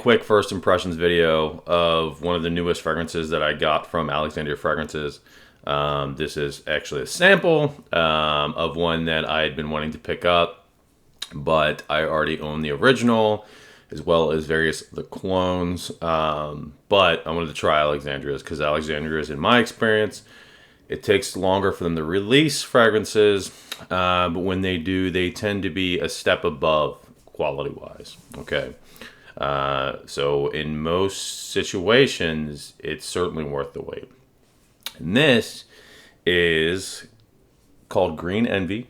quick first impressions video of one of the newest fragrances that I got from Alexandria Fragrances. This is actually a sample of one that I had been wanting to pick up, but I already own the original as well as various of the clones. But I wanted to try Alexandria's because Alexandria's, in my experience, it takes longer for them to release fragrances, but when they do, they tend to be a step above quality-wise. Okay. So in most situations, it's certainly worth the wait. And this is called Green Envy.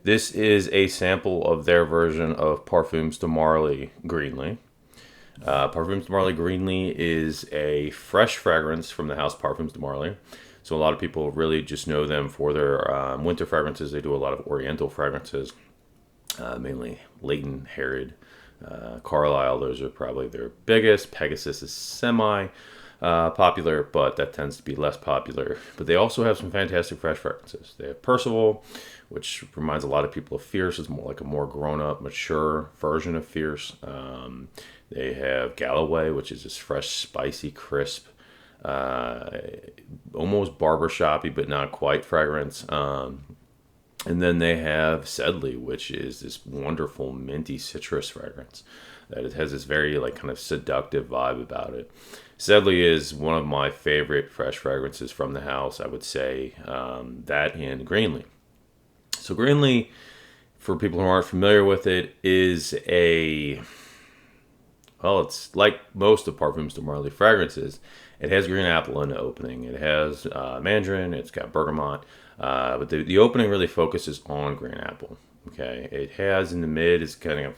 This is a sample of their version of Parfums de Marly Greenly. Parfums de Marly Greenly is a fresh fragrance from the house Parfums de Marly. So a lot of people really just know them for their winter fragrances. They do a lot of oriental fragrances, mainly Leighton, Harrod, Carlisle. Those are probably their biggest. Pegasus is semi-popular, but that tends to be less popular. But they also have some fantastic fresh fragrances. They have Percival, which reminds a lot of people of Fierce. It's more like a more grown-up, mature version of Fierce. They have Galloway, which is this fresh, spicy, crisp, almost barbershoppy, but not quite fragrance. And then they have Sedley, which is this wonderful minty citrus fragrance that it has this very like kind of seductive vibe about it. Sedley is one of my favorite fresh fragrances from the house. I would say that and Greenly. So Greenly, for people who aren't familiar with it, is it's like most of Parfums de Marly fragrances. It has green apple in the opening. It has mandarin. It's got bergamot. But the opening really focuses on green apple. Okay. It has in the mid, it's kind of,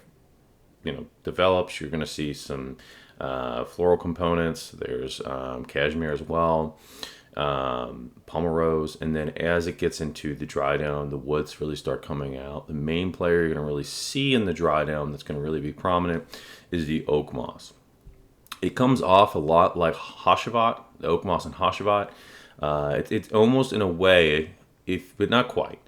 develops. You're going to see some floral components. There's cashmere as well. Pomerose. And then as it gets into the dry down, the woods really start coming out. The main player you're going to really see in the dry down that's going to really be prominent is the oak moss. It comes off a lot like Hashavat, the oak moss and Hashavat. It's almost in a way, but not quite.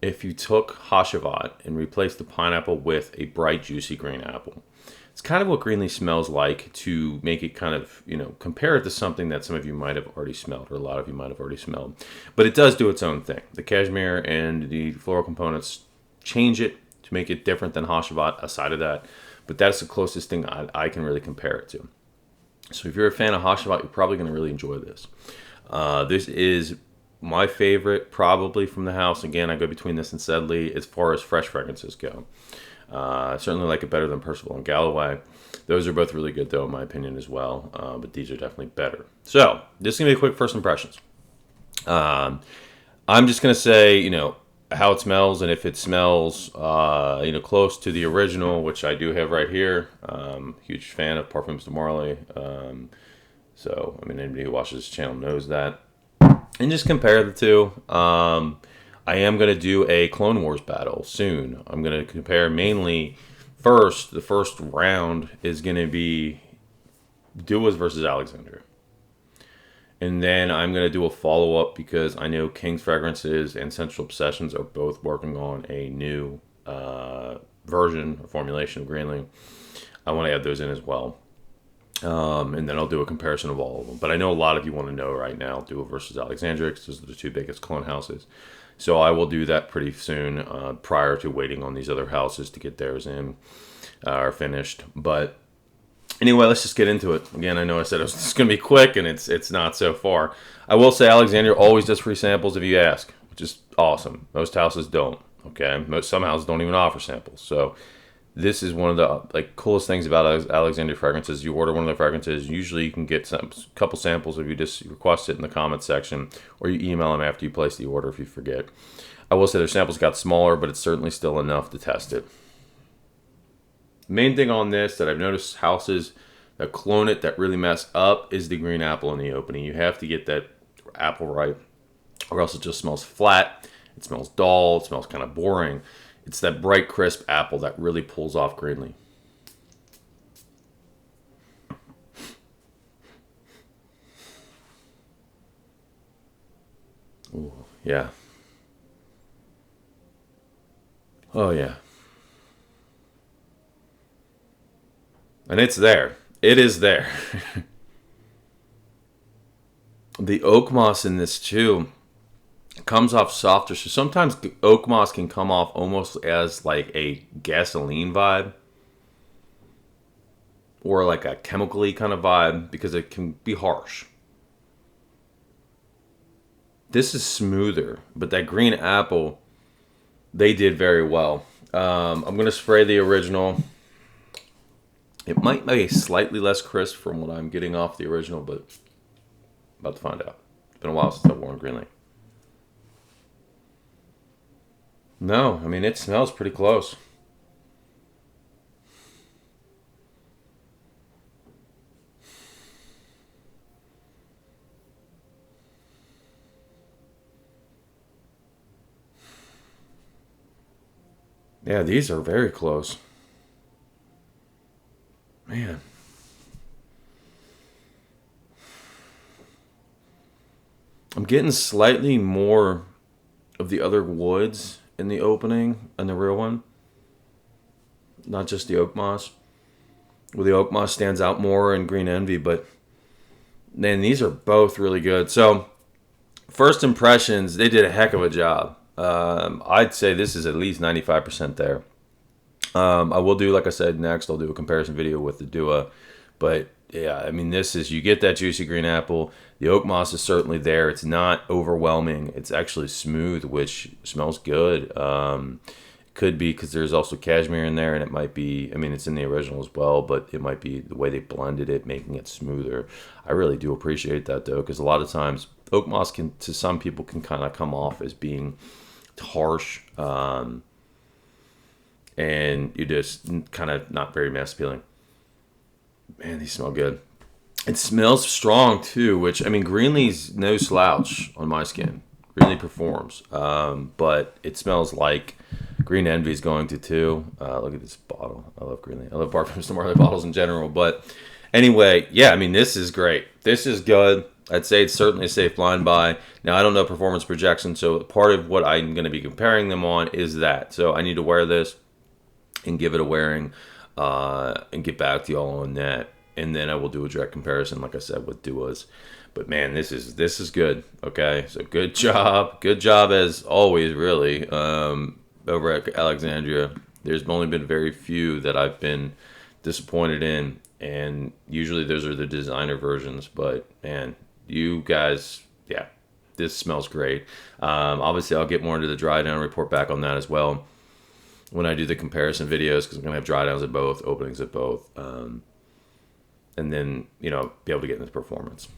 If you took Hashavat and replaced the pineapple with a bright, juicy green apple, it's kind of what Greenly smells like, to make it kind of, compare it to something that some of you might have already smelled, or a lot of you might have already smelled. But it does do its own thing. The cashmere and the floral components change it to make it different than Hashavat aside of that. But that's the closest thing I can really compare it to. So if you're a fan of Hashavat, you're probably going to really enjoy this. This is my favorite probably from the house. Again, I go between this and Sedley as far as fresh fragrances go. I certainly like it better than Percival and Galloway. Those are both really good, though, in my opinion, as well. But these are definitely better. So this is going to be a quick first impressions. I'm just going to say, how it smells, and if it smells, close to the original, which I do have right here. Huge fan of Parfums de Marly. So, anybody who watches this channel knows that. And just compare the two. I am going to do a Clone Wars battle soon. I'm going to compare mainly first. The first round is going to be Duas versus Alexandria. And then I'm going to do a follow-up because I know King's Fragrances and Central Obsessions are both working on a new version or formulation of Greenly. I want to add those in as well. And then I'll do a comparison of all of them. But I know a lot of you want to know right now, Dua versus Alexandria, because those are the two biggest clone houses. So I will do that pretty soon, prior to waiting on these other houses to get theirs in or finished. But anyway, let's just get into it. Again, I know I said it was just going to be quick, and it's not so far. I will say Alexandria always does free samples if you ask, which is awesome. Most houses don't. Okay, some houses don't even offer samples. So this is one of the coolest things about Alexandria Fragrances. You order one of their fragrances, usually you can get a couple samples if you just request it in the comments section, or you email them after you place the order if you forget. I will say their samples got smaller, but it's certainly still enough to test it. Main thing on this that I've noticed houses that clone it that really mess up is the green apple in the opening. You have to get that apple right, or else it just smells flat. It smells dull. It smells kind of boring. It's that bright, crisp apple that really pulls off Greenly. Ooh, yeah. Oh, yeah. And it's there. It is there. The oak moss in this too comes off softer. So sometimes oak moss can come off almost as like a gasoline vibe or like a chemically kind of vibe because it can be harsh. This is smoother, but that green apple, they did very well. I'm going to spray the original. It might be slightly less crisp from what I'm getting off the original, but about to find out. It's been a while since I've worn Green Lake. No, I mean, it smells pretty close. Yeah, these are very close. Man. I'm getting slightly more of the other woods in the opening and the real one. Not just the oak moss. Well, the oak moss stands out more in Green Envy, but man, these are both really good. So, first impressions, they did a heck of a job. I'd say this is at least 95% there. I will do, like I said, next I'll do a comparison video with the Dua. But yeah, I mean, this is, you get that juicy green apple. The oak moss is certainly there. It's not overwhelming. It's actually smooth, which smells good. Could be because there's also cashmere in there, and it might be, I mean, it's in the original as well, but it might be the way they blended it, making it smoother. I really do appreciate that, though, because a lot of times oak moss can, to some people, can kind of come off as being harsh, and you just kind of not very mass appealing. Man, these smell good. It smells strong too, which, I mean, Greenlee's no slouch on my skin. Greenlee performs, but it smells like Green Envy's going to too. Look at this bottle. I love Greenlee. I love Parfums to Marley bottles in general. But anyway, yeah, I mean, this is great. This is good. I'd say it's certainly a safe blind buy. Now, I don't know performance projection, so part of what I'm going to be comparing them on is that. So I need to wear this and give it a wearing and get back to y'all on that. And then I will do a direct comparison, like I said, with Duas. But man, this is good. Okay, so good job as always, really. Over at Alexandria, there's only been very few that I've been disappointed in, and usually those are the designer versions. But man, you guys, yeah, this smells great. Obviously, I'll get more into the dry down, report back on that as well when I do the comparison videos, because I'm gonna have dry downs at both, openings at both, and then be able to get into performance.